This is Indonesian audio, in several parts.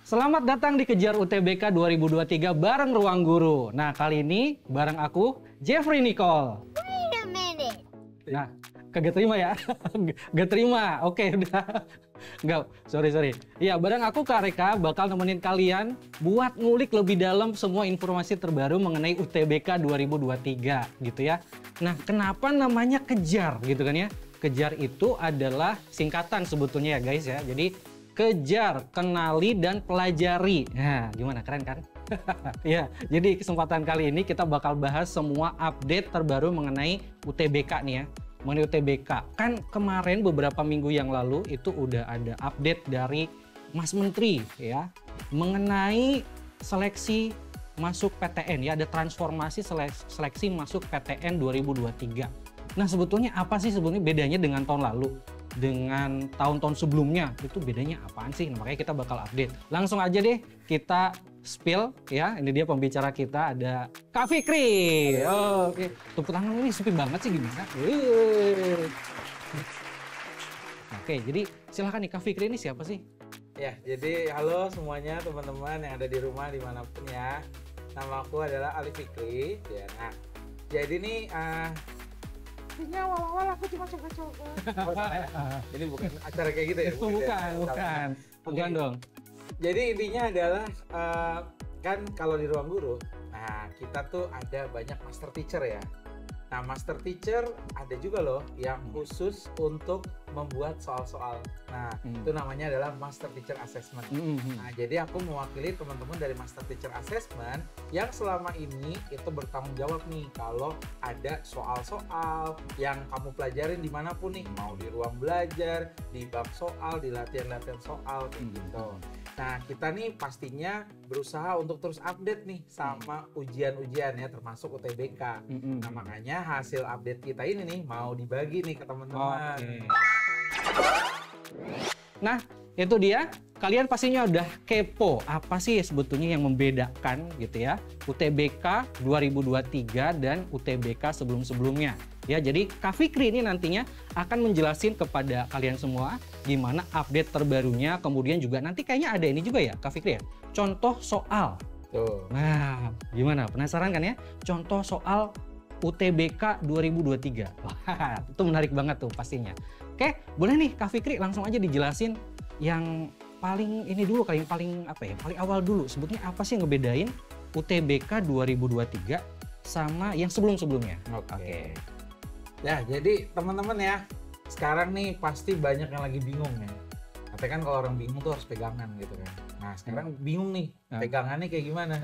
Selamat datang di Kejar UTBK 2023 bareng Ruang Guru. Nah, kali ini bareng aku, Jeffrey Nicole. Wait a minute. Nah, kagak terima ya? Gak terima. Oke, udah. Enggak, sorry. Iya, bareng aku Kak Reka bakal nemenin kalian buat ngulik lebih dalam semua informasi terbaru mengenai UTBK 2023 gitu ya. Nah, kenapa namanya Kejar gitu kan ya? Kejar itu adalah singkatan sebetulnya ya guys ya. Jadi kejar, kenali, dan pelajari. Nah, gimana? Keren kan? Ya, jadi kesempatan kali ini kita bakal bahas semua update terbaru mengenai UTBK nih ya. Mengenai UTBK. Kan kemarin beberapa minggu yang lalu itu udah ada update dari Mas Menteri ya. Mengenai seleksi masuk PTN ya. Ada transformasi seleksi masuk PTN 2023. Nah, sebetulnya apa sih sebetulnya bedanya dengan tahun lalu? Dengan tahun-tahun sebelumnya itu bedanya apaan sih? Nah, makanya kita bakal update. Langsung aja deh kita spill ya. Ini dia pembicara kita, ada Kak Fikri. Oh, oke. Tepuk tangan ini sepi banget sih gimana? Oke, jadi silakan nih Kak Fikri, ini siapa sih? Ya, jadi halo semuanya teman-teman yang ada di rumah dimanapun ya. Nama aku adalah Ali Fikri. Ya, nah, jadi nih awal-awal aku cuma coba-coba. Ini bukan acara kayak gitu ya? Bukan dong. Jadi intinya adalah kan kalau di Ruang Guru, nah kita tuh ada banyak master teacher ya. Nah, master teacher ada juga loh yang khusus untuk membuat soal-soal. Nah, itu namanya adalah master teacher assessment. Nah, jadi aku mewakili teman-teman dari master teacher assessment yang selama ini itu bertanggung jawab nih kalau ada soal-soal yang kamu pelajarin dimanapun nih, mau di ruang belajar, di bab soal, di latihan-latihan soal kayak gitu. Nah, kita nih pastinya berusaha untuk terus update nih sama ujian-ujian ya, termasuk UTBK. Nah, makanya hasil update kita ini nih mau dibagi nih ke teman-teman. Nah, itu dia. Kalian pastinya udah kepo apa sih sebetulnya yang membedakan gitu ya UTBK 2023 dan UTBK sebelum-sebelumnya. Ya, jadi Kak Fikri ini nantinya akan menjelasin kepada kalian semua gimana update terbarunya. Kemudian juga nanti kayaknya ada ini juga ya Kak Fikri ya, contoh soal. Tuh. Nah, gimana? Penasaran kan ya? Contoh soal UTBK 2023. Wah, itu menarik banget tuh pastinya. Oke, boleh nih Kak Fikri langsung aja dijelasin yang paling ini dulu kali, yang paling apa ya? Paling awal dulu. Sebetulnya apa sih yang ngebedain UTBK 2023 sama yang sebelum-sebelumnya? Oke. Ya, jadi teman-teman ya, sekarang nih pasti banyak yang lagi bingung ya. Katanya kan kalau orang bingung tuh harus pegangan gitu kan. Nah, sekarang bingung nih, pegangannya kayak gimana?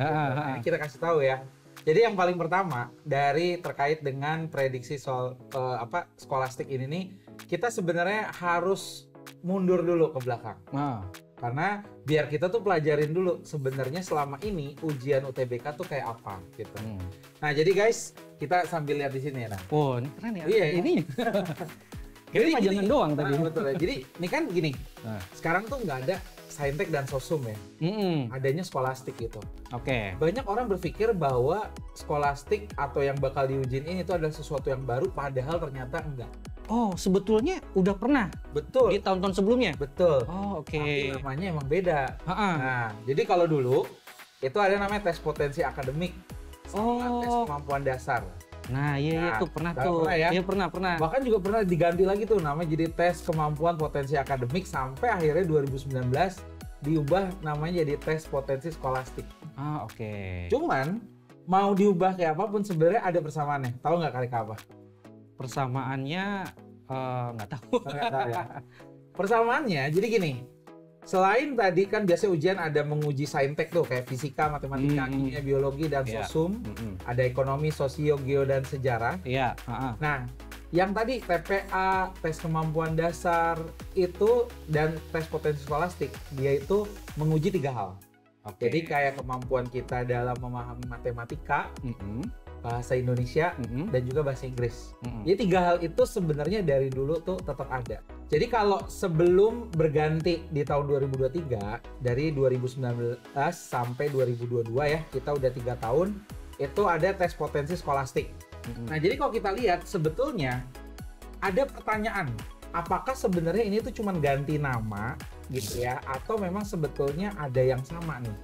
Ini kita kasih tahu ya. Jadi yang paling pertama dari terkait dengan prediksi soal skolastik ini nih, kita sebenarnya harus mundur dulu ke belakang. Karena biar kita tuh pelajarin dulu sebenarnya selama ini ujian UTBK tuh kayak apa gitu. Nah, jadi guys, kita sambil lihat di sini ya. Nah. Oh, ini keren ya. Iya, ini. Jadi jangan doang tadi. Betul ya. Jadi ini kan gini. Sekarang tuh nggak ada Saintek dan Sosum ya. Adanya skolastik gitu. Oke. Banyak orang berpikir bahwa skolastik atau yang bakal diujiin ini itu adalah sesuatu yang baru, padahal ternyata enggak. Oh, sebetulnya udah pernah. Betul. Di tahun-tahun sebelumnya. Betul. Oh, oke. Tapi namanya emang beda. Nah, jadi kalau dulu itu ada namanya tes potensi akademik sama tes kemampuan dasar. Nah, iya itu pernah tuh. Pernah ya? Iya, pernah. Bahkan juga pernah diganti lagi tuh namanya jadi tes kemampuan potensi akademik sampai akhirnya 2019 diubah namanya jadi tes potensi skolastik. Oke. Cuman mau diubah kayak apapun sebenarnya ada persamaannya. Tahu nggak kali apa? Persamaannya nggak tahu. Nggak tahu ya. Persamaannya jadi gini. Selain tadi kan biasanya ujian ada menguji saintek tuh kayak fisika, matematika, kimia, biologi, dan sosum. Ada ekonomi, sosio, geo, dan sejarah. Iya. Nah, yang tadi TPA, tes kemampuan dasar itu dan tes potensi skolastik, dia itu menguji 3 hal. Jadi kayak kemampuan kita dalam memahami matematika, bahasa Indonesia, dan juga bahasa Inggris. Jadi 3 hal itu sebenarnya dari dulu tuh tetap ada. Jadi kalau sebelum berganti di tahun 2023, dari 2019 sampai 2022 ya, kita udah 3 tahun, itu ada tes potensi skolastik. Nah, jadi kalau kita lihat sebetulnya ada pertanyaan apakah sebenarnya ini tuh cuman ganti nama gitu ya, atau memang sebetulnya ada yang sama nih.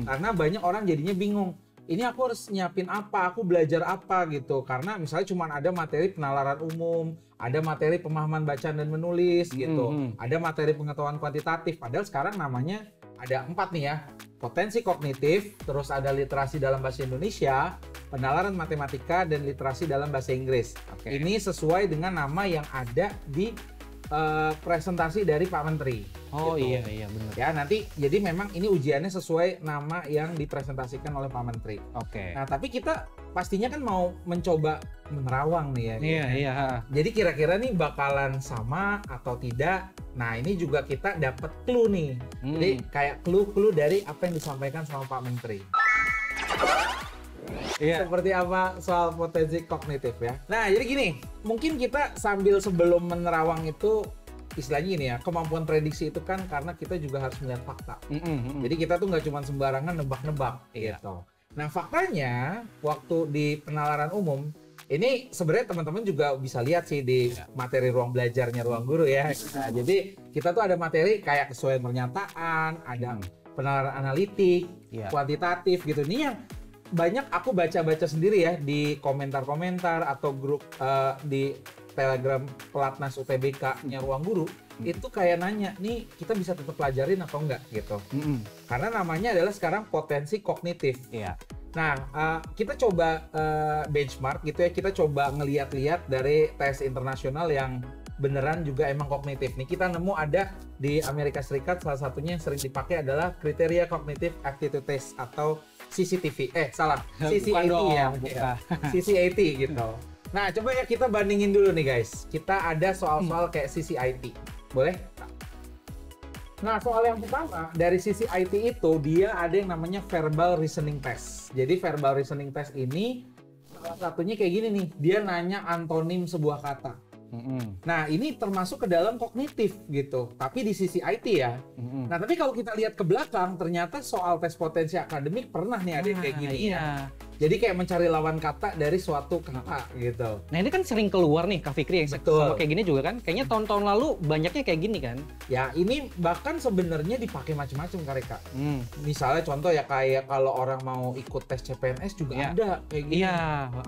Karena banyak orang jadinya bingung. Ini aku harus nyiapin apa, aku belajar apa gitu. Karena misalnya cuma ada materi penalaran umum, ada materi pemahaman bacaan dan menulis gitu, ada materi pengetahuan kuantitatif. Padahal sekarang namanya ada 4 nih ya, potensi kognitif, terus ada literasi dalam bahasa Indonesia, penalaran matematika, dan literasi dalam bahasa Inggris. Ini sesuai dengan nama yang ada di presentasi dari Pak Menteri. Oh gitu. iya benar. Ya nanti jadi memang ini ujiannya sesuai nama yang dipresentasikan oleh Pak Menteri. Nah tapi kita pastinya kan mau mencoba menerawang nih ya. Iya. Jadi kira-kira nih bakalan sama atau tidak. Nah ini juga kita dapat clue nih. Jadi kayak clue dari apa yang disampaikan sama Pak Menteri. Iya. Seperti apa soal potensi kognitif ya. Nah jadi gini, mungkin kita sebelum menerawang itu istilahnya gini ya, kemampuan prediksi itu kan karena kita juga harus melihat fakta. Jadi kita tuh nggak cuma sembarangan nebak-nebak gitu. Nah faktanya waktu di penalaran umum ini sebenarnya teman-teman juga bisa lihat sih di materi ruang belajarnya Ruang Guru ya. Nah, jadi kita tuh ada materi kayak kesesuaian pernyataan, ada penalaran analitik, kuantitatif gitu. Ini yang banyak aku baca-baca sendiri ya di komentar-komentar atau grup di Telegram Pelatnas UTBK-nya Ruang Guru, itu kayak nanya, nih kita bisa tetap pelajarin atau enggak gitu. Karena namanya adalah sekarang potensi kognitif. Nah, kita coba benchmark gitu ya, kita coba ngeliat-liat dari tes internasional yang beneran juga emang kognitif. Nih kita nemu ada di Amerika Serikat, salah satunya yang sering dipakai adalah kriteria Cognitive Aptitude Test atau CCTV. CCAT ya. CCAT gitu. Nah, coba ya kita bandingin dulu nih guys. Kita ada soal-soal kayak CCIT. Boleh? Nah, soal yang pertama dari CCIT itu dia ada yang namanya Verbal Reasoning Test. Jadi Verbal Reasoning Test ini salah satunya kayak gini nih. Dia nanya antonim sebuah kata. Nah, ini termasuk ke dalam kognitif gitu. Tapi di CCIT ya. Nah, tapi kalau kita lihat ke belakang, ternyata soal tes potensi akademik pernah nih ada kayak gini. Jadi kayak mencari lawan kata dari suatu kata gitu. Nah ini kan sering keluar nih Kak Fikri yang sama kayak gini juga kan. Kayaknya tahun-tahun lalu banyaknya kayak gini kan. Ya ini bahkan sebenarnya dipakai macam-macam Kak. Misalnya contoh ya kayak kalau orang mau ikut tes CPNS juga ada kayak gini.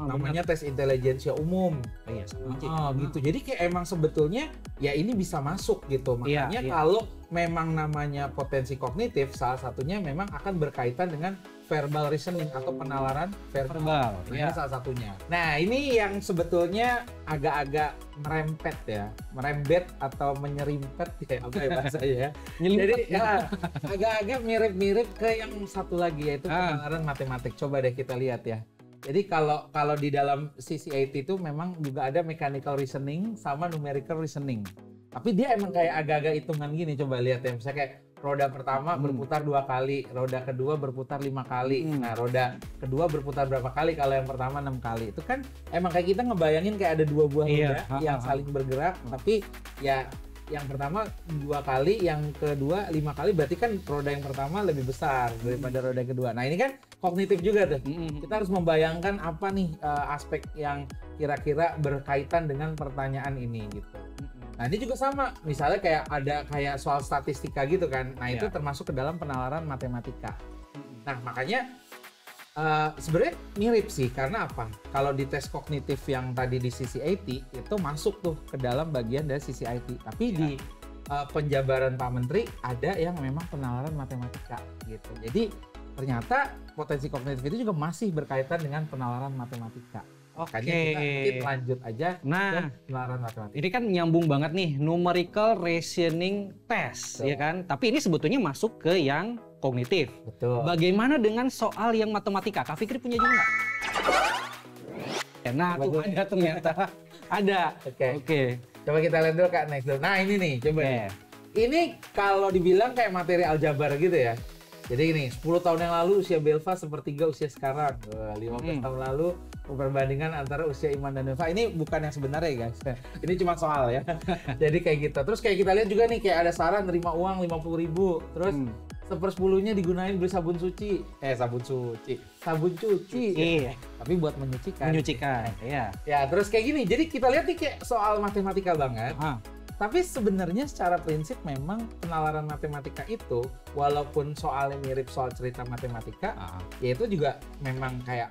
Namanya tes intelijensia umum. Gitu. Jadi kayak emang sebetulnya ya ini bisa masuk gitu. Makanya kalau memang namanya potensi kognitif, salah satunya memang akan berkaitan dengan verbal reasoning atau penalaran verbal. Ini salah satunya. Nah, ini yang sebetulnya agak-agak merembet atau menyerimpet ya, apa ya bahasanya ya. Jadi ya agak-agak mirip-mirip ke yang satu lagi yaitu penalaran matematik. Coba deh kita lihat ya. Jadi kalau di dalam CCAT itu memang juga ada mechanical reasoning sama numerical reasoning. Tapi dia emang kayak agak-agak hitungan gini, coba lihat ya. Misalnya kayak roda pertama berputar 2 kali, roda kedua berputar 5 kali. Nah, roda kedua berputar berapa kali? Kalau yang pertama 6 kali. Itu kan emang kayak kita ngebayangin kayak ada 2 buah roda yang saling bergerak, tapi ya yang pertama 2 kali, yang kedua 5 kali, berarti kan roda yang pertama lebih besar daripada roda yang kedua. Nah, ini kan kognitif juga tuh. Kita harus membayangkan apa nih aspek yang kira-kira berkaitan dengan pertanyaan ini gitu. Nah ini juga sama, misalnya kayak ada kayak soal statistika gitu kan, nah itu termasuk ke dalam penalaran matematika. Nah makanya sebenarnya mirip sih, karena apa? Kalau di tes kognitif yang tadi di CCAT itu masuk tuh ke dalam bagian dari CCIT, tapi di penjabaran Pak Menteri ada yang memang penalaran matematika gitu. Jadi ternyata potensi kognitif itu juga masih berkaitan dengan penalaran matematika. Kita mungkin lanjut aja ke penalaran matematika. Ini kan nyambung banget nih, numerical reasoning test, ya kan? Tapi ini sebetulnya masuk ke yang kognitif. Betul. Bagaimana dengan soal yang matematika? Kak Fikri punya juga nggak? Nah, tuh ada ternyata. Ada. Oke. Coba kita lihat dulu Kak, next dulu. Nah ini nih, coba nih. Ini kalau dibilang kayak materi aljabar gitu ya. Jadi ini 10 tahun yang lalu usia Belva sepertiga usia sekarang. 15 tahun lalu perbandingan antara usia Iman dan Belva. Ini bukan yang sebenarnya ya guys. Ini cuma soal ya. Jadi kayak gitu. Terus kayak kita lihat juga nih kayak ada saran terima uang 50.000. Terus 1/10-nya digunain beli sabun cuci. Sabun cuci. Tapi buat menyucikan. Ya. Ya terus kayak gini. Jadi kita lihat nih kayak soal matematika banget. Tapi sebenarnya secara prinsip memang penalaran matematika itu walaupun soalnya mirip soal cerita matematika, ya itu juga memang kayak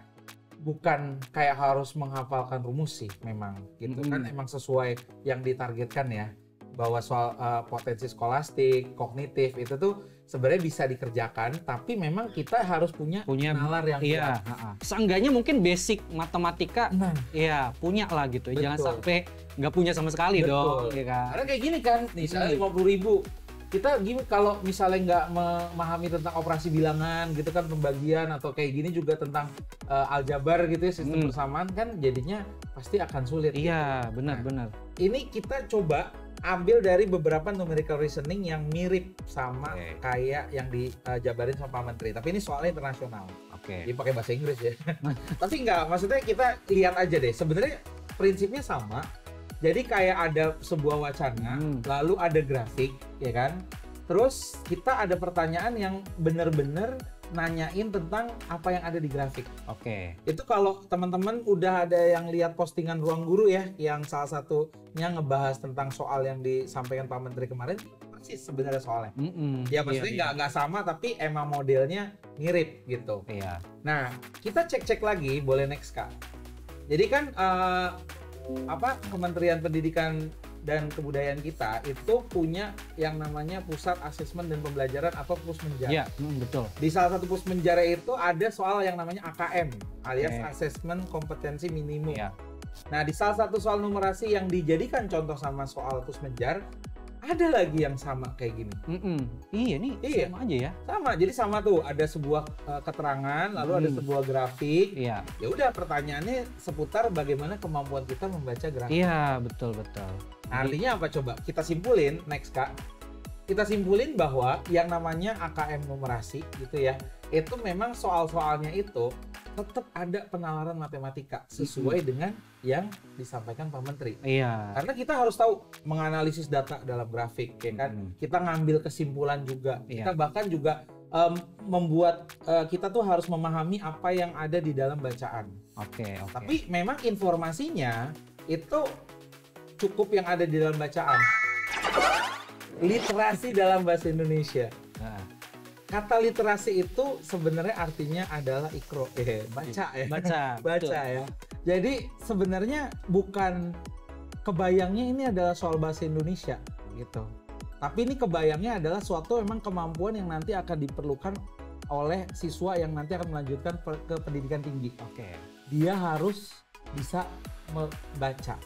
bukan kayak harus menghafalkan rumus sih memang gitu kan, emang sesuai yang ditargetkan ya, bahwa soal potensi skolastik, kognitif itu tuh sebenarnya bisa dikerjakan, tapi memang kita harus punya nalar yang kuat. Seenggaknya mungkin basic matematika ya punya lah gitu. Jangan sampai nggak punya sama sekali dong. Ya kan? Karena kayak gini kan, misalnya 50.000, kita gini kalau misalnya nggak memahami tentang operasi bilangan gitu kan, pembagian atau kayak gini juga tentang aljabar gitu ya, sistem persamaan kan jadinya pasti akan sulit. Iya, gitu. Benar. Ini kita coba ambil dari beberapa numerical reasoning yang mirip sama kayak yang dijabarin sama Pak Menteri. Tapi ini soalnya internasional. Jadi pakai bahasa Inggris ya. Tapi enggak, maksudnya kita lihat aja deh. Sebenarnya prinsipnya sama. Jadi kayak ada sebuah wacana, lalu ada grafik, ya kan? Terus kita ada pertanyaan yang benar-benar nanyain tentang apa yang ada di grafik. Itu kalau teman-teman udah ada yang lihat postingan Ruang Guru ya, yang salah satunya ngebahas tentang soal yang disampaikan Pak Menteri kemarin, persis sebenarnya soalnya. Ya maksudnya nggak sama, tapi emang modelnya mirip gitu. Nah, kita cek-cek lagi, boleh next Kak. Jadi kan Kementerian Pendidikan dan Kebudayaan kita itu punya yang namanya Pusat Asesmen dan Pembelajaran atau Pusmenjar. Iya, betul. Di salah satu Pusmenjar itu ada soal yang namanya AKM alias Asesmen Kompetensi Minimum. Nah, di salah satu soal numerasi yang dijadikan contoh sama soal Pusmenjar, ada lagi yang sama kayak gini. Iya, sama aja ya. Sama, jadi sama tuh, ada sebuah keterangan, lalu ada sebuah grafik. Ya udah, pertanyaannya seputar bagaimana kemampuan kita membaca grafik. Iya, betul. Artinya apa coba? Kita simpulin, next Kak. Kita simpulin bahwa yang namanya AKM numerasi gitu ya, itu memang soal-soalnya itu tetap ada penalaran matematika sesuai dengan yang disampaikan Pak Menteri. Karena kita harus tahu menganalisis data dalam grafik, ya kan? Kita ngambil kesimpulan juga. Kita bahkan juga membuat kita tuh harus memahami apa yang ada di dalam bacaan. Tapi memang informasinya itu cukup yang ada di dalam bacaan. Literasi dalam bahasa Indonesia. Kata literasi itu sebenarnya artinya adalah ikro, baca ya. Jadi sebenarnya bukan kebayangnya ini adalah soal bahasa Indonesia gitu. Tapi ini kebayangnya adalah suatu memang kemampuan yang nanti akan diperlukan oleh siswa yang nanti akan melanjutkan ke pendidikan tinggi. Dia harus bisa membaca.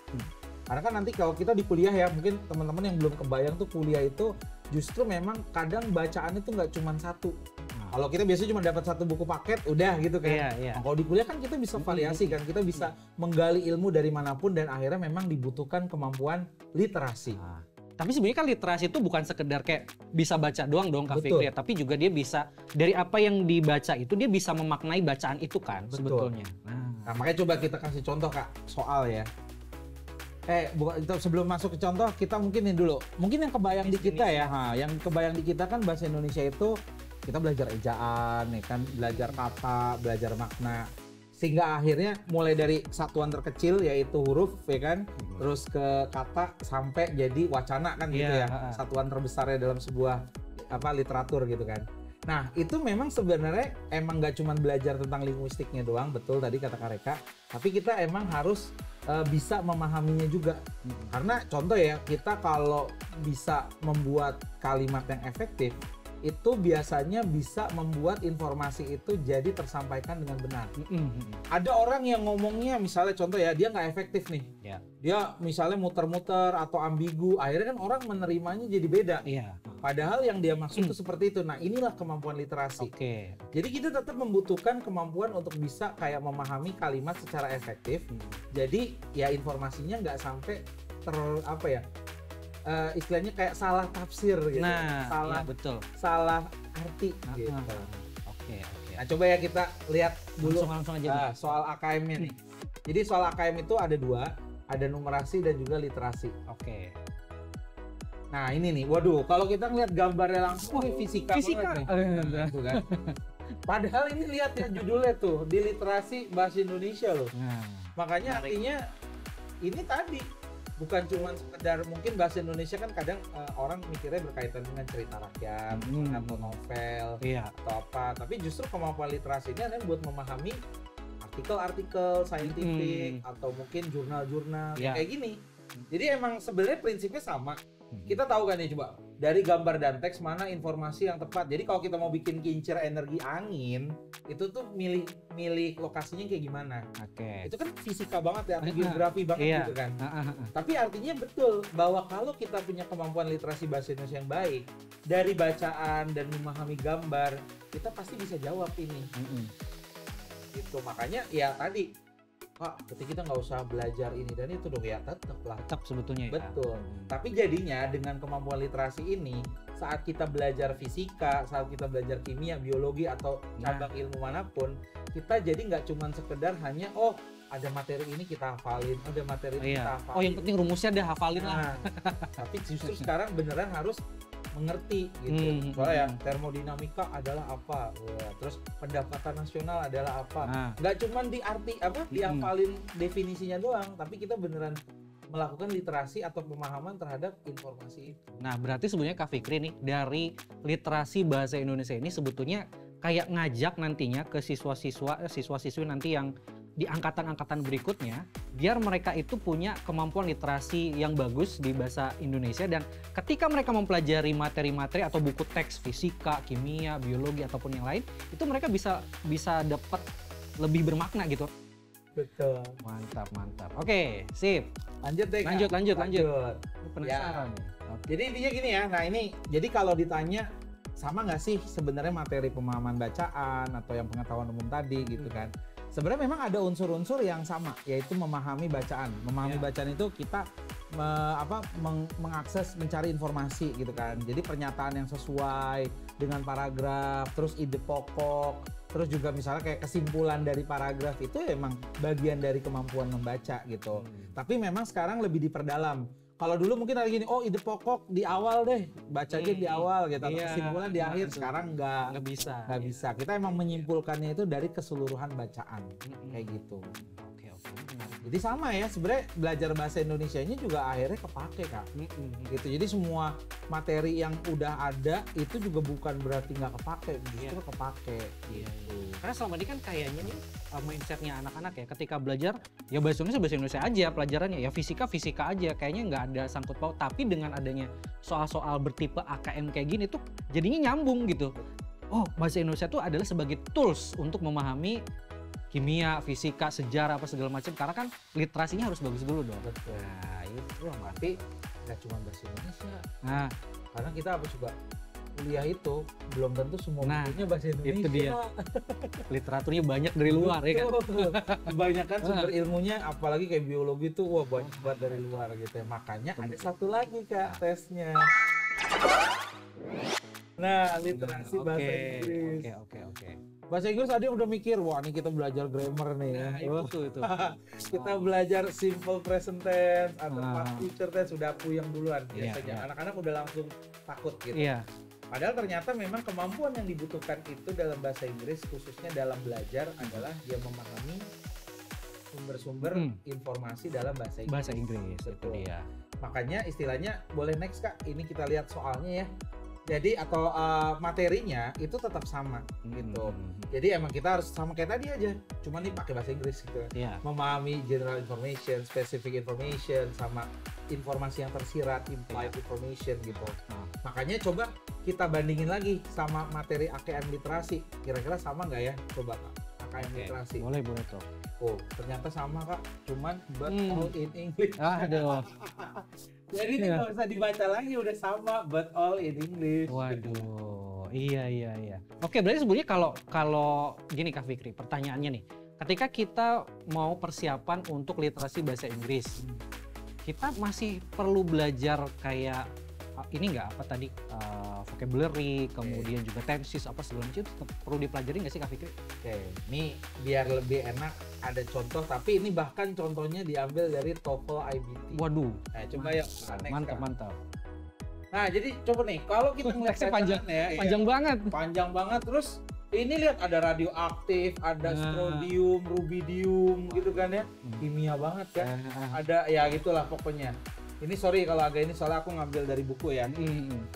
Karena kan nanti kalau kita di kuliah ya, mungkin teman-teman yang belum kebayang tuh kuliah itu justru memang kadang bacaan itu nggak cuma satu. Kalau kita biasanya cuma dapat satu buku paket, udah gitu kan. Nah, kalau di kuliah kan kita bisa variasi kan, kita bisa menggali ilmu dari manapun dan akhirnya memang dibutuhkan kemampuan literasi. Tapi sebenarnya kan literasi itu bukan sekedar kayak bisa baca doang Kak Fikri ya, tapi juga dia bisa dari apa yang dibaca itu dia bisa memaknai bacaan itu kan sebetulnya. Nah, makanya coba kita kasih contoh Kak soal ya. Sebelum masuk ke contoh, kita mungkin ini dulu. Mungkin yang kebayang di kita ya, yang kebayang di kita kan bahasa Indonesia itu kita belajar ejaan, ya kan, belajar kata, belajar makna, sehingga akhirnya mulai dari satuan terkecil yaitu huruf, ya kan, terus ke kata sampai jadi wacana kan gitu ya, satuan terbesarnya dalam sebuah literatur gitu kan. Nah, itu memang sebenarnya emang nggak cuma belajar tentang linguistiknya doang, betul tadi kata Kak Reka, tapi kita emang harus bisa memahaminya juga. Karena contoh ya, kita kalau bisa membuat kalimat yang efektif, itu biasanya bisa membuat informasi itu jadi tersampaikan dengan benar. Ada orang yang ngomongnya misalnya contoh ya, dia nggak efektif nih. Dia misalnya muter-muter atau ambigu, akhirnya kan orang menerimanya jadi beda. Padahal yang dia maksud itu seperti itu. Nah, inilah kemampuan literasi. Jadi kita tetap membutuhkan kemampuan untuk bisa kayak memahami kalimat secara efektif. Jadi ya informasinya nggak sampai istilahnya kayak salah tafsir gitu. Salah arti gitu. Nah, coba ya kita lihat dulu langsung aja soal AKM-nya nih. Jadi soal AKM itu ada dua, ada numerasi dan juga literasi. Nah, ini nih, waduh, kalau kita ngeliat gambarnya langsung, fisika. Nah, itu kan. Padahal ini lihat ya judulnya tuh, di literasi bahasa Indonesia loh. Makanya artinya ini tadi bukan cuma sekedar mungkin bahasa Indonesia kan kadang orang mikirnya berkaitan dengan cerita rakyat atau novel atau apa, tapi justru kemampuan literasi ini adalah buat memahami artikel-artikel saintifik atau mungkin jurnal-jurnal kayak gini. Jadi emang sebenarnya prinsipnya sama. Kita tahu kan ya, coba dari gambar dan teks mana informasi yang tepat. Jadi kalau kita mau bikin kincir energi angin, itu tuh milih lokasinya kayak gimana. Itu kan fisika banget ya, atau geografi banget gitu kan. Tapi artinya betul bahwa kalau kita punya kemampuan literasi bahasa Indonesia yang baik, dari bacaan dan memahami gambar, kita pasti bisa jawab ini. Gitu, makanya ya tadi Pak, berarti kita nggak usah belajar ini dan itu dong, ya tetap sebetulnya ya. Betul. Tapi jadinya dengan kemampuan literasi ini, saat kita belajar fisika, saat kita belajar kimia, biologi atau cabang ilmu manapun, kita jadi nggak cuma sekedar hanya ada materi ini kita hafalin, ada materi ini kita hafalin. Yang penting rumusnya udah hafalin lah. Tapi justru sekarang beneran harus mengerti gitu. Soalnya ya termodinamika adalah apa, terus pendapatan nasional adalah apa. Nggak cuma dihafalin definisinya doang, tapi kita beneran melakukan literasi atau pemahaman terhadap informasi itu. Nah, berarti sebenarnya Kak Fikri nih, dari literasi bahasa Indonesia ini sebetulnya kayak ngajak nantinya ke siswa-siswi nanti yang di angkatan-angkatan berikutnya, biar mereka itu punya kemampuan literasi yang bagus di bahasa Indonesia, dan ketika mereka mempelajari materi-materi atau buku teks fisika, kimia, biologi ataupun yang lain, itu mereka bisa dapat lebih bermakna gitu. Betul. Mantap. Oke, sip. Lanjut deh. Lanjut. Ya. Penasaran. Jadi intinya gini ya. Nah ini, jadi kalau ditanya sama nggak sih sebenarnya materi pemahaman bacaan atau yang pengetahuan umum tadi gitu kan? Sebenarnya memang ada unsur-unsur yang sama, yaitu memahami bacaan. Memahami bacaan itu kita mengakses, mencari informasi gitu kan. Jadi pernyataan yang sesuai dengan paragraf, terus ide pokok, terus juga misalnya kayak kesimpulan dari paragraf itu emang bagian dari kemampuan membaca gitu. Tapi memang sekarang lebih diperdalam. Kalau dulu mungkin ada gini, ide pokok di awal deh, bacanya di awal gitu, atau kesimpulan di akhir. Sekarang nggak bisa. Kita emang menyimpulkannya itu dari keseluruhan bacaan, kayak gitu. Oke. Jadi sama ya, sebenarnya belajar bahasa Indonesianya juga akhirnya kepake Kak. Gitu. Jadi semua materi yang udah ada itu juga bukan berarti nggak kepake, justru kepake. Gitu. Karena selama ini kan kayaknya nih mindsetnya anak-anak ya, ketika belajar ya bahasa Indonesia aja pelajarannya, ya fisika aja, kayaknya nggak ada sangkut paut. Tapi dengan adanya soal-soal bertipe AKM kayak gini tuh jadinya nyambung gitu. Bahasa Indonesia tuh adalah sebagai tools untuk memahami kimia, fisika, sejarah apa segala macam, karena kan literasinya harus bagus dulu dong. Betul. Nah itu berarti nggak cuma bahasa Indonesia. Karena kita apa juga kuliah itu belum tentu semua bukunya bahasa Indonesia. Itu dia. Literaturnya banyak dari luar ya kan. Kebanyakan sumber ilmunya apalagi kayak biologi tuh banyak banget dari luar gitu ya. Makanya ada satu lagi Kak tesnya. Nah, literasi bahasa Inggris. Oke. Bahasa Inggris tadi udah mikir, wah ini kita belajar grammar nih ya. Itu. Kita belajar simple present tense atau past future tense, sudah puyeng duluan biasanya. Anak-anak udah langsung takut gitu. Padahal ternyata memang kemampuan yang dibutuhkan itu dalam bahasa Inggris, khususnya dalam belajar, adalah dia memahami sumber-sumber informasi dalam bahasa Inggris. Bahasa Inggris, itu dia. Makanya istilahnya, boleh next Kak, ini kita lihat soalnya ya. Jadi atau materinya itu tetap sama gitu. Jadi emang kita harus sama kayak tadi aja, cuma nih pakai bahasa Inggris gitu. Memahami general information, specific information, sama informasi yang tersirat, implied information gitu. Makanya coba kita bandingin lagi sama materi AKM literasi. Kira-kira sama nggak ya? Coba Kak, AKM literasi. Boleh tuh. Ternyata sama Kak, cuman but all in English. Aduh. Jadi ini nggak usah dibaca lagi, udah sama, but all in English. Waduh, iya. Oke, berarti sebenarnya kalau gini Kak Fikri, pertanyaannya nih, ketika kita mau persiapan untuk literasi bahasa Inggris, kita masih perlu belajar kayak ini nggak apa tadi vocabulary, kemudian juga tenses apa segala macam, tetap perlu dipelajari nggak sih Kak Fikri? Ini biar lebih enak ada contoh, tapi ini bahkan contohnya diambil dari TOEFL IBT. Waduh. Nah, coba ya. Mantap. Nah, jadi coba nih, kalau kita ngeliat panjang banget. Panjang banget, terus Ini lihat ada radioaktif, ada strontium, rubidium gitu kan ya. Kimia banget kan. Ada ya gitulah pokoknya. Ini sorry kalau agak ini soalnya aku ngambil dari buku ya.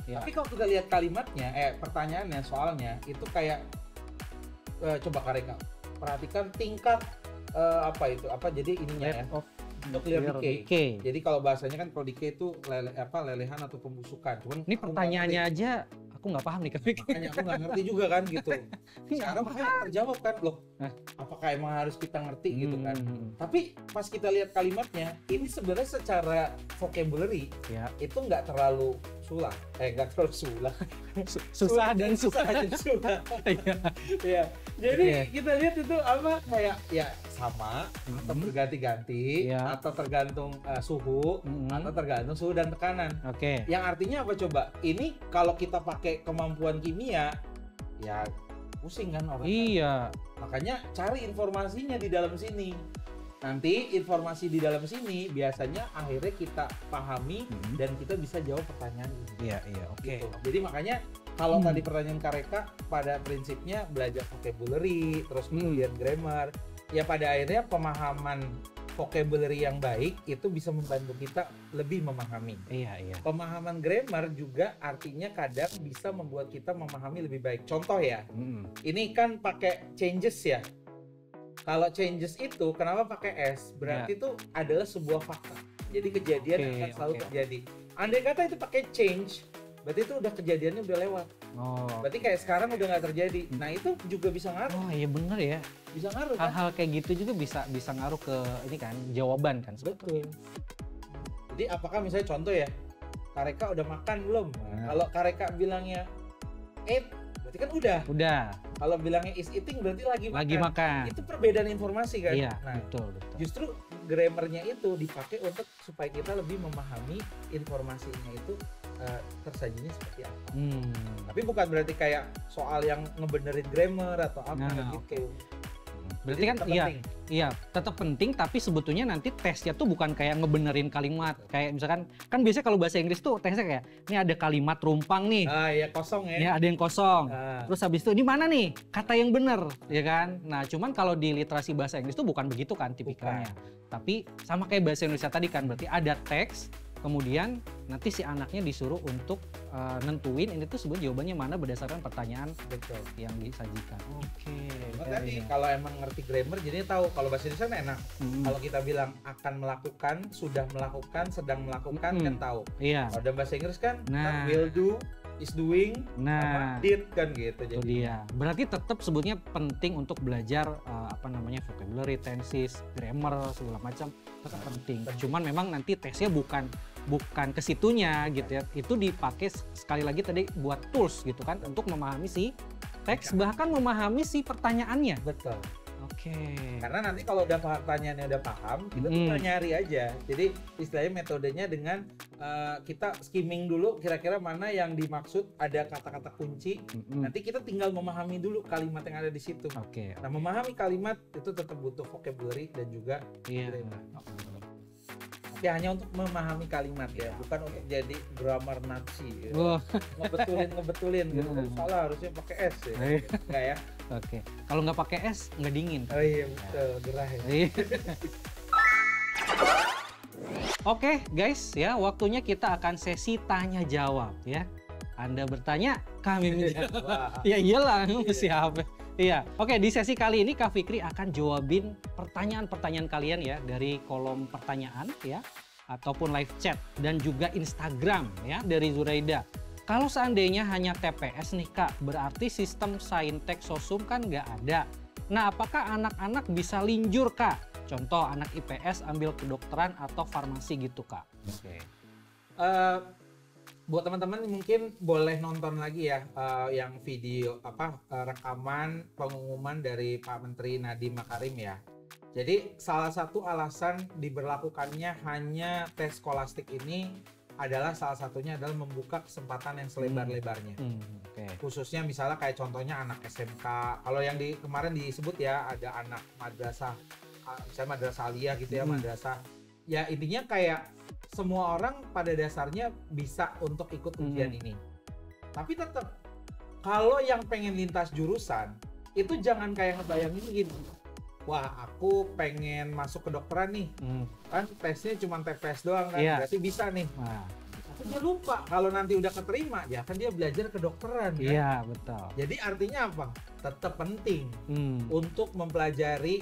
Ya. Tapi kalau kita lihat kalimatnya, pertanyaannya, soalnya itu kayak coba Kak Reka perhatikan tingkat jadi ininya ya. Nuclear decay. Jadi kalau bahasanya kan kalau decay itu lelehan atau pembusukan. Cuman ini pertanyaannya aja aku nggak paham nih, makanya aku nggak ngerti juga kan gitu. Sekarang makanya terjawab kan loh. Apakah emang harus kita ngerti gitu kan? Tapi pas kita lihat kalimatnya, ini sebenarnya secara vocabulary itu nggak terlalu sulah. Susah dan sulah. Ya. Jadi kita lihat itu apa kayak ya sama atau berganti-ganti atau tergantung suhu atau tergantung suhu dan tekanan. Yang artinya apa coba? Ini kalau kita pakai kemampuan kimia ya pusing kan orang. Iya. Makanya cari informasinya di dalam sini. Nanti informasi di dalam sini biasanya akhirnya kita pahami dan kita bisa jawab pertanyaan ini. Iya, Gitu. Jadi makanya kalau tadi pertanyaan Kak Reka pada prinsipnya belajar vocabulary, terus kemudian grammar, ya pada akhirnya pemahaman vocabulary yang baik itu bisa membantu kita lebih memahami. Iya. Pemahaman grammar juga artinya kadang bisa membuat kita memahami lebih baik. Contoh ya, ini kan pakai changes ya. Kalau changes itu kenapa pakai S? Berarti itu adalah sebuah fakta. Jadi kejadian akan selalu terjadi. Andai kata itu pakai change, berarti itu udah kejadiannya udah lewat. Berarti kayak sekarang udah nggak terjadi. Nah itu juga bisa ngaruh. Oh iya bener ya. Bisa ngaruh kan? Hal-hal kayak gitu juga bisa ngaruh ke ini kan jawaban kan. Betul. Jadi apakah misalnya contoh ya, Kak Reka udah makan belum? Kalau Kak Reka bilangnya eat, berarti kan udah. Kalau bilangnya is eating berarti lagi makan. Itu perbedaan informasi kan? Iya, nah, betul. Justru grammarnya itu dipakai untuk supaya kita lebih memahami informasinya itu tersajinya seperti apa. Tapi bukan berarti kayak soal yang ngebenerin grammar atau apa gitu. Berarti kan iya tetap penting, tapi sebetulnya nanti tesnya tuh bukan kayak ngebenerin kalimat. Kayak misalkan kan biasanya kalau bahasa Inggris tuh tesnya kayak ini ada kalimat rumpang nih. Ya kosong ya. Ya ada yang kosong. Terus habis itu ini mana nih kata yang bener, ya kan? Nah, cuman kalau di literasi bahasa Inggris tuh bukan begitu kan tipikalnya. Tapi sama kayak bahasa Indonesia tadi kan, berarti ada teks, kemudian nanti si anaknya disuruh untuk nentuin ini tuh sebenarnya jawabannya mana berdasarkan pertanyaan yang disajikan. Tadi kalau emang ngerti grammar jadinya tahu. Kalau bahasa Indonesia kan enak. Kalau kita bilang akan melakukan, sudah melakukan, sedang melakukan kan tahu. Kalau dalam bahasa Inggris kan will do, is doing, did kan gitu. Itu dia. Berarti tetap sebetulnya penting untuk belajar vocabulary, tenses, grammar segala macam tetap penting. Cuman memang nanti tesnya bukan ke situnya gitu ya. Itu dipakai sekali lagi tadi buat tools gitu kan untuk memahami si teks, bahkan memahami si pertanyaannya. Betul. Karena nanti kalau udah pertanyaannya udah paham, kita tinggal nyari aja. Jadi istilahnya metodenya dengan kita skimming dulu kira-kira mana yang dimaksud, ada kata-kata kunci. Nanti kita tinggal memahami dulu kalimat yang ada di situ. Nah, memahami kalimat itu tetap butuh vocabulary dan juga grammar. Tapi hanya untuk memahami kalimat ya, bukan untuk jadi grammar Nazi ya. ngebetulin gitu. Salah, harusnya pakai S ya. Enggak ya? Kalau nggak pakai S nggak dingin. Oh iya betul, gerah ya. Oke guys ya, waktunya kita akan sesi tanya jawab ya. Anda bertanya, kami menjawab. Ya iyalah, siapa? Iya, oke, di sesi kali ini Kak Fikri akan jawabin pertanyaan-pertanyaan kalian ya dari kolom pertanyaan ya, ataupun live chat dan juga Instagram ya dari Zuraida. Kalau seandainya hanya TPS nih Kak, berarti sistem Saintek Sosum kan nggak ada. Nah, apakah anak-anak bisa linjur Kak? Contoh anak IPS ambil kedokteran atau farmasi gitu Kak. Buat teman-teman mungkin boleh nonton lagi ya yang video rekaman pengumuman dari Pak Menteri Nadiem Makarim ya. Jadi salah satu alasan diberlakukannya hanya tes skolastik ini adalah salah satunya adalah membuka kesempatan yang selebar-lebarnya. Khususnya misalnya kayak contohnya anak SMK. Kalau yang kemarin disebut ya ada anak madrasah, misalnya madrasah aliyah gitu ya, madrasah. Ya intinya kayak semua orang pada dasarnya bisa untuk ikut ujian ini. Tapi tetap Kalau yang pengen lintas jurusan, itu jangan kayak ngebayangin gini. Wah, aku pengen masuk kedokteran nih. Kan tesnya cuma TPS doang kan, berarti bisa nih. Tapi dia lupa kalau nanti udah keterima, ya kan dia belajar kedokteran kan. Iya, betul. Jadi artinya apa? Tetap penting untuk mempelajari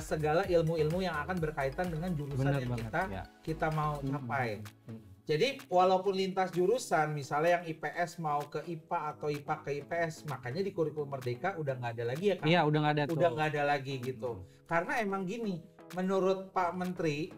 segala ilmu-ilmu yang akan berkaitan dengan jurusan yang kita mau capai. Jadi walaupun lintas jurusan, misalnya yang IPS mau ke IPA atau IPA ke IPS, makanya di kurikulum Merdeka udah nggak ada lagi ya kan? Iya, udah nggak ada. Udah nggak ada lagi gitu. Karena emang gini, menurut Pak Menteri,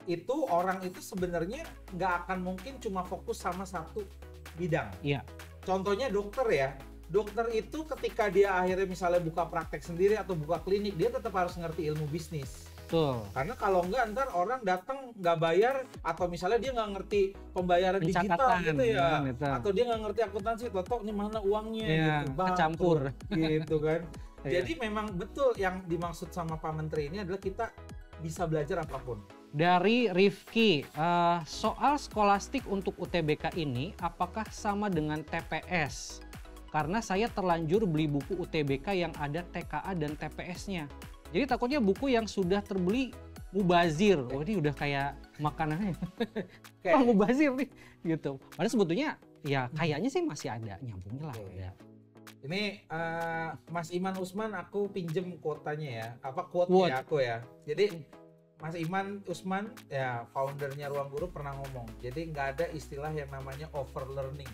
itu orang itu sebenarnya nggak akan mungkin cuma fokus sama satu bidang. Iya. Contohnya dokter ya. Dokter itu ketika dia akhirnya misalnya buka praktek sendiri atau buka klinik, dia tetap harus ngerti ilmu bisnis. Betul. Karena kalau enggak ntar orang datang nggak bayar atau misalnya dia nggak ngerti pembayaran digital gitu ya, atau dia nggak ngerti akuntansi, toto nih mana uangnya gitu, campur gitu kan. Jadi memang betul yang dimaksud sama Pak Menteri ini adalah kita bisa belajar apapun. Dari Rifki, soal skolastik untuk UTBK ini apakah sama dengan TPS? Karena saya terlanjur beli buku UTBK yang ada TKA dan TPS-nya. Jadi takutnya buku yang sudah terbeli mubazir. Oh, ini udah kayak makanannya. Kayak mubazir nih gitu. Padahal sebetulnya ya kayaknya sih masih ada nyambungnya lah ya. Ini Mas Iman Usman aku pinjem kuotanya ya. Apa quote-nya aku ya. Jadi Mas Iman Usman ya foundernya Ruang Guru pernah ngomong. Jadi nggak ada istilah yang namanya over learning.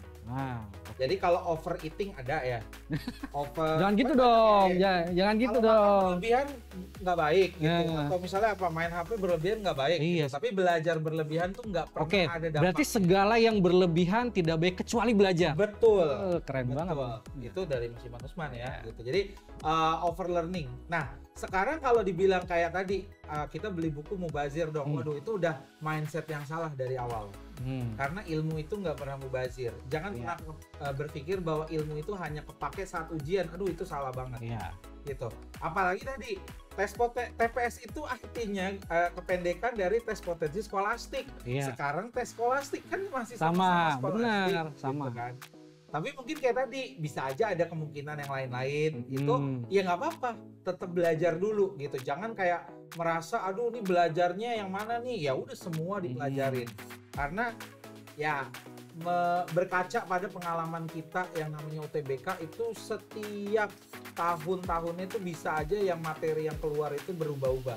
Jadi kalau overeating ada ya. Jangan gitu dong. Jangan gitu dong. Berlebihan nggak baik gitu. Atau misalnya apa main HP berlebihan nggak baik. Iya. Gitu. Tapi belajar berlebihan tuh nggak pernah ada dampaknya. Berarti segala yang berlebihan tidak baik kecuali belajar. Betul. Keren banget. Itu dari Mas Iman Usman ya. Gitu. Jadi over learning. Nah sekarang kalau dibilang kayak tadi kita beli buku mubazir dong. Waduh itu udah mindset yang salah dari awal. Karena ilmu itu nggak pernah mubazir. Jangan pernah berpikir bahwa ilmu itu hanya kepake saat ujian. Aduh itu salah banget. Gitu. Apalagi tadi TPS itu artinya kependekan dari tes potensi skolastik. Sekarang tes skolastik kan masih sama skolastik, benar gitu sama kan. Tapi mungkin kayak tadi bisa aja ada kemungkinan yang lain-lain. Itu ya nggak apa-apa. Tetap belajar dulu gitu. Jangan kayak merasa aduh ini belajarnya yang mana nih. Ya udah semua dipelajarin. Karena ya berkaca pada pengalaman kita yang namanya UTBK itu setiap tahun-tahunnya itu bisa aja yang materi yang keluar itu berubah-ubah.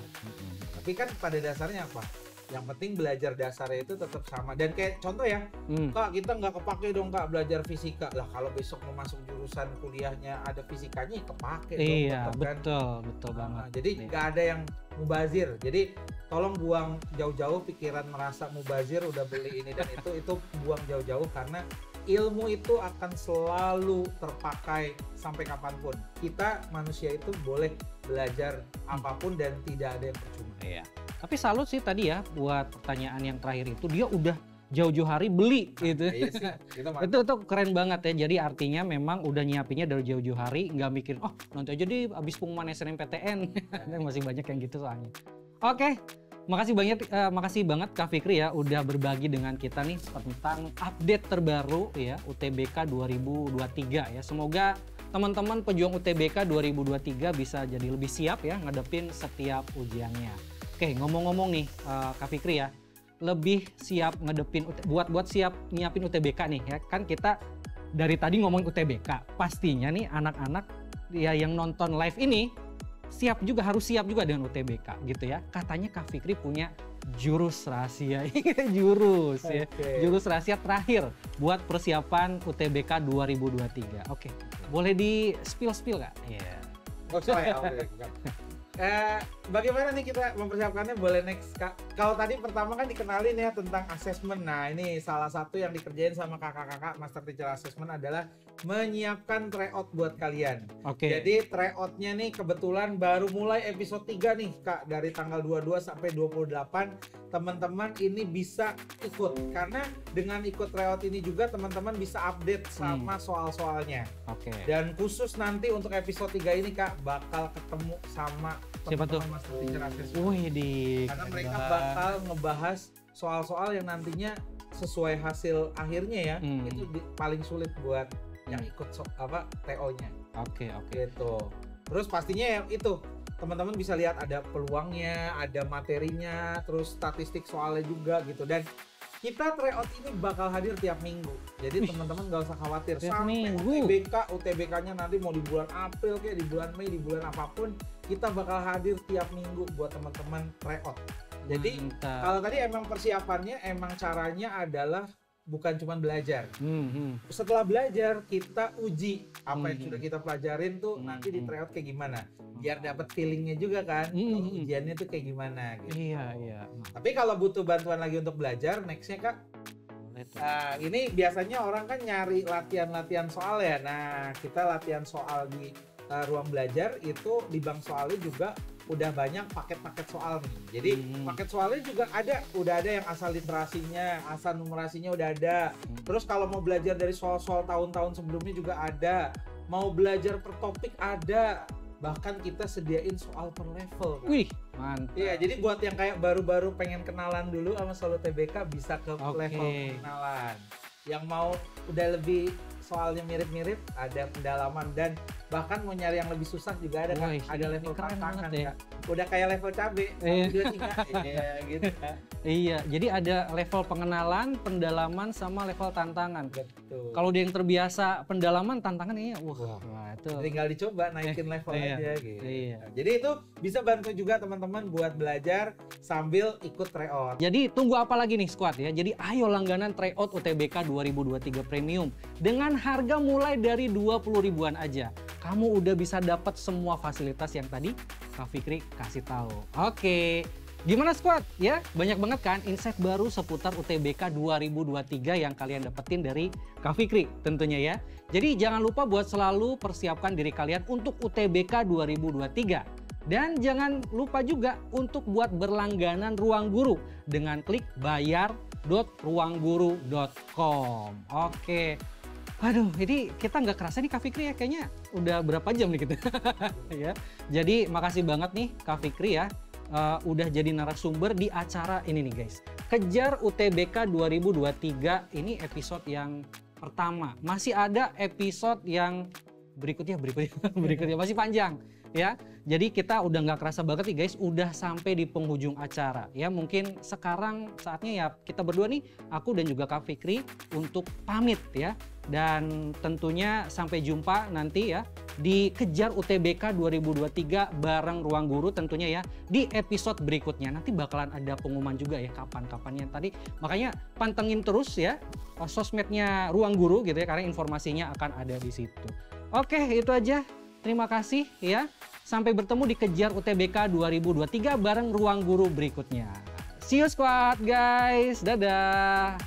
Tapi kan pada dasarnya apa? Yang penting belajar dasarnya itu tetap sama. Dan kayak contoh ya, Kak kita nggak kepake dong Kak belajar fisika. Lah kalau besok mau masuk jurusan kuliahnya ada fisikanya ya kepake dong. Iya betul banget. Jadi nggak ada yang mubazir. Jadi tolong buang jauh-jauh pikiran merasa mubazir udah beli ini dan itu buang jauh-jauh karena ilmu itu akan selalu terpakai sampai kapanpun. Kita manusia itu boleh belajar apapun dan tidak ada yang percuma. Iya. Tapi salut sih tadi ya buat pertanyaan yang terakhir itu dia udah jauh-jauh hari beli gitu. Iya sih, itu keren banget ya. Jadi artinya memang udah nyiapinnya dari jauh-jauh hari, nggak mikir nanti aja deh abis pengumuman SNMPTN. Masih banyak yang gitu soalnya. Oke. Makasih banget Kak Fikri ya udah berbagi dengan kita nih tentang update terbaru ya UTBK 2023 ya. Semoga teman-teman pejuang UTBK 2023 bisa jadi lebih siap ya ngadepin setiap ujiannya. Oke, ngomong-ngomong nih Kak Fikri ya, lebih siap ngadepin buat siap nyiapin UTBK nih ya. Kan kita dari tadi ngomong UTBK, pastinya nih anak-anak ya yang nonton live ini harus siap juga dengan UTBK gitu ya. Katanya Kak Fikri punya jurus rahasia. Jurus rahasia terakhir buat persiapan UTBK 2023. Oke. Boleh di spill Kak? Iya. Bagaimana nih kita mempersiapkannya? Boleh next Kak. Kalau tadi pertama kan dikenalin ya tentang assessment. Nah ini salah satu yang dikerjain sama kakak-kakak Master Teacher Assessment adalah menyiapkan tryout buat kalian. Jadi tryoutnya nih kebetulan baru mulai episode 3 nih Kak. Dari tanggal 22 sampai 28 teman-teman ini bisa ikut. Karena dengan ikut tryout ini juga teman-teman bisa update sama soal-soalnya. Dan khusus nanti untuk episode 3 ini Kak bakal ketemu sama teman-teman Master Teacher Assessment. Karena mereka bakal ngebahas soal-soal yang nantinya sesuai hasil akhirnya ya, itu paling sulit buat yang ikut TO-nya. Oke. Gitu. Terus pastinya yang itu teman-teman bisa lihat ada peluangnya, ada materinya, terus statistik soalnya juga gitu. Dan kita tryout ini bakal hadir tiap minggu. Jadi teman-teman nggak usah khawatir sampai UTBK-nya nanti mau di bulan April kayak di bulan Mei, di bulan apapun, kita bakal hadir tiap minggu buat teman-teman tryout. Jadi kalau tadi emang persiapannya, emang caranya adalah bukan cuma belajar. Setelah belajar kita uji apa yang sudah kita pelajarin tuh nanti di tryout kayak gimana, biar dapat feelingnya juga kan. Kalau ujiannya tuh kayak gimana gitu. Iya. Tapi kalau butuh bantuan lagi untuk belajar, nextnya Kak, ini biasanya orang kan nyari latihan soal ya. Nah, kita latihan soal di ruang belajar itu di bank soalnya juga udah banyak paket-paket soal nih. Jadi paket soalnya juga udah ada yang asal literasinya, asal numerasinya udah ada. Terus kalau mau belajar dari soal-soal tahun-tahun sebelumnya juga ada. Mau belajar per topik ada. Bahkan kita sediain soal per level. Kan? Wih, mantap. Iya, jadi buat yang kayak baru-baru pengen kenalan dulu sama Solo TBK bisa ke level kenalan. Yang mau udah lebih soalnya mirip-mirip, ada pendalaman, dan bahkan mau nyari yang lebih susah juga ada kan. Ada level tantangan ya. Udah kayak level cabe. Iya gitu. Iya, jadi ada level pengenalan, pendalaman, sama level tantangan. Betul. Kalau dia yang terbiasa pendalaman, tantangan ini wah itu. Tinggal dicoba naikin level aja gitu. Iya. Jadi itu bisa bantu juga teman-teman buat belajar sambil ikut tryout. Jadi tunggu apa lagi nih squad ya. Jadi ayo langganan tryout UTBK 2023 Premium dengan harga mulai dari 20 ribuan aja. Kamu udah bisa dapat semua fasilitas yang tadi Kak Fikri kasih tahu. Oke. Gimana squad? Ya, banyak banget kan insight baru seputar UTBK 2023 yang kalian dapetin dari Kak Fikri tentunya ya. Jadi jangan lupa buat selalu persiapkan diri kalian untuk UTBK 2023. Dan jangan lupa juga untuk buat berlangganan Ruang Guru dengan klik bayar.ruangguru.com. Oke. Aduh, ini kita nggak kerasa nih Kak Fikri ya, kayaknya udah berapa jam nih kita. Ya. Jadi makasih banget nih Kak Fikri ya. Udah jadi narasumber di acara ini nih guys. Kejar UTBK 2023 ini episode yang pertama. Masih ada episode yang berikutnya masih panjang ya. Jadi kita udah nggak kerasa banget nih guys, udah sampai di penghujung acara ya. Mungkin sekarang saatnya ya kita berdua nih, aku dan juga Kak Fikri untuk pamit ya. Dan tentunya sampai jumpa nanti ya di Kejar UTBK 2023 bareng Ruang Guru tentunya ya di episode berikutnya. Nanti bakalan ada pengumuman juga ya kapan-kapannya tadi. Makanya pantengin terus ya sosmednya Ruang Guru gitu ya, karena informasinya akan ada di situ. Oke, itu aja. Terima kasih ya. Sampai bertemu di Kejar UTBK 2023 bareng Ruang Guru berikutnya. See you squad guys. Dadah.